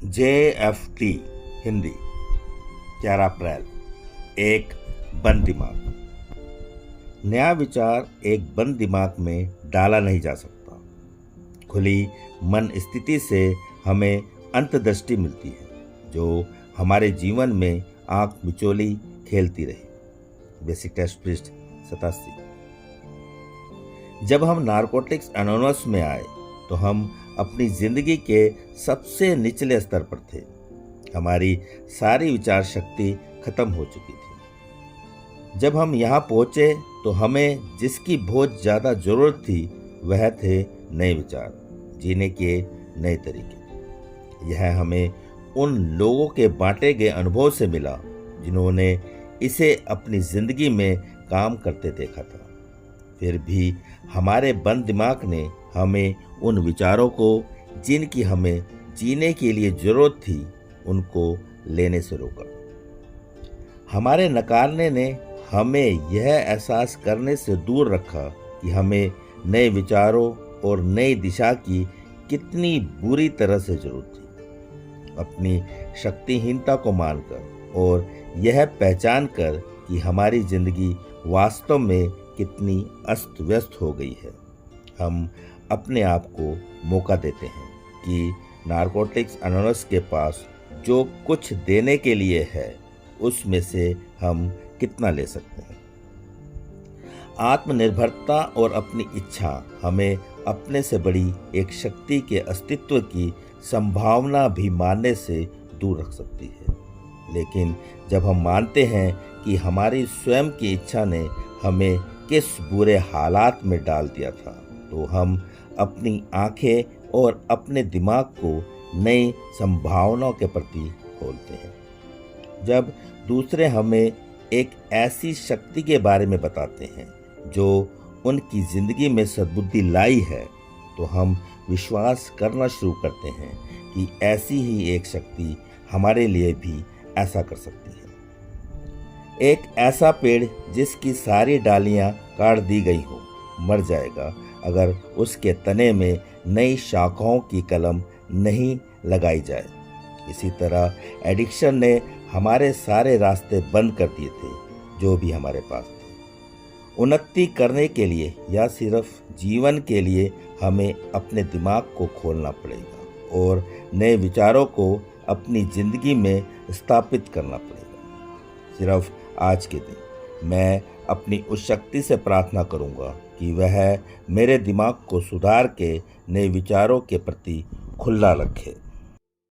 JFT Hindi 11 अप्रैल। एक बंद दिमाग। नया विचार एक बंद दिमाग में डाला नहीं जा सकता। खुली मन स्थिति से हमें अंतर्दृष्टि मिलती है जो हमारे जीवन में आंख मिचोली खेलती रही। बेसिक टेस्ट पृष्ठ 87। जब हम नारकोटिक्स एनोनिमस में आए तो हम अपनी जिंदगी के सबसे निचले स्तर पर थे। हमारी सारी विचार शक्ति खत्म हो चुकी थी। जब हम यहाँ पहुँचे तो हमें जिसकी बहुत ज़्यादा ज़रूरत थी वह थे नए विचार, जीने के नए तरीके। यह हमें उन लोगों के बांटे गए अनुभव से मिला जिन्होंने इसे अपनी ज़िंदगी में काम करते देखा था। फिर भी हमारे बंद दिमाग ने हमें उन विचारों को जिनकी हमें जीने के लिए ज़रूरत थी उनको लेने से रोका। हमारे नकारने ने हमें यह एहसास करने से दूर रखा कि हमें नए विचारों और नई दिशा की कितनी बुरी तरह से ज़रूरत थी। अपनी शक्तिहीनता को मानकर और यह पहचान कर कि हमारी ज़िंदगी वास्तव में कितनी अस्त व्यस्त हो गई है, हम अपने आप को मौका देते हैं कि नारकोटिक्स एनोनिमस के पास जो कुछ देने के लिए है उसमें से हम कितना ले सकते हैं। आत्मनिर्भरता और अपनी इच्छा हमें अपने से बड़ी एक शक्ति के अस्तित्व की संभावना भी मानने से दूर रख सकती है। लेकिन जब हम मानते हैं कि हमारी स्वयं की इच्छा ने हमें किस बुरे हालात में डाल दिया था, तो हम अपनी आंखें और अपने दिमाग को नई संभावनाओं के प्रति खोलते हैं। जब दूसरे हमें एक ऐसी शक्ति के बारे में बताते हैं जो उनकी ज़िंदगी में सद्बुद्धि लाई है, तो हम विश्वास करना शुरू करते हैं कि ऐसी ही एक शक्ति हमारे लिए भी ऐसा कर सकती है। एक ऐसा पेड़ जिसकी सारी डालियां काट दी गई हो मर जाएगा अगर उसके तने में नई शाखाओं की कलम नहीं लगाई जाए। इसी तरह एडिक्शन ने हमारे सारे रास्ते बंद कर दिए थे जो भी हमारे पास थे। उन्नति करने के लिए या सिर्फ जीवन के लिए हमें अपने दिमाग को खोलना पड़ेगा और नए विचारों को अपनी ज़िंदगी में स्थापित करना पड़ेगा। सिर्फ आज के दिन मैं अपनी उस शक्ति से प्रार्थना करूंगा कि वह मेरे दिमाग को सुधार के नए विचारों के प्रति खुला रखे।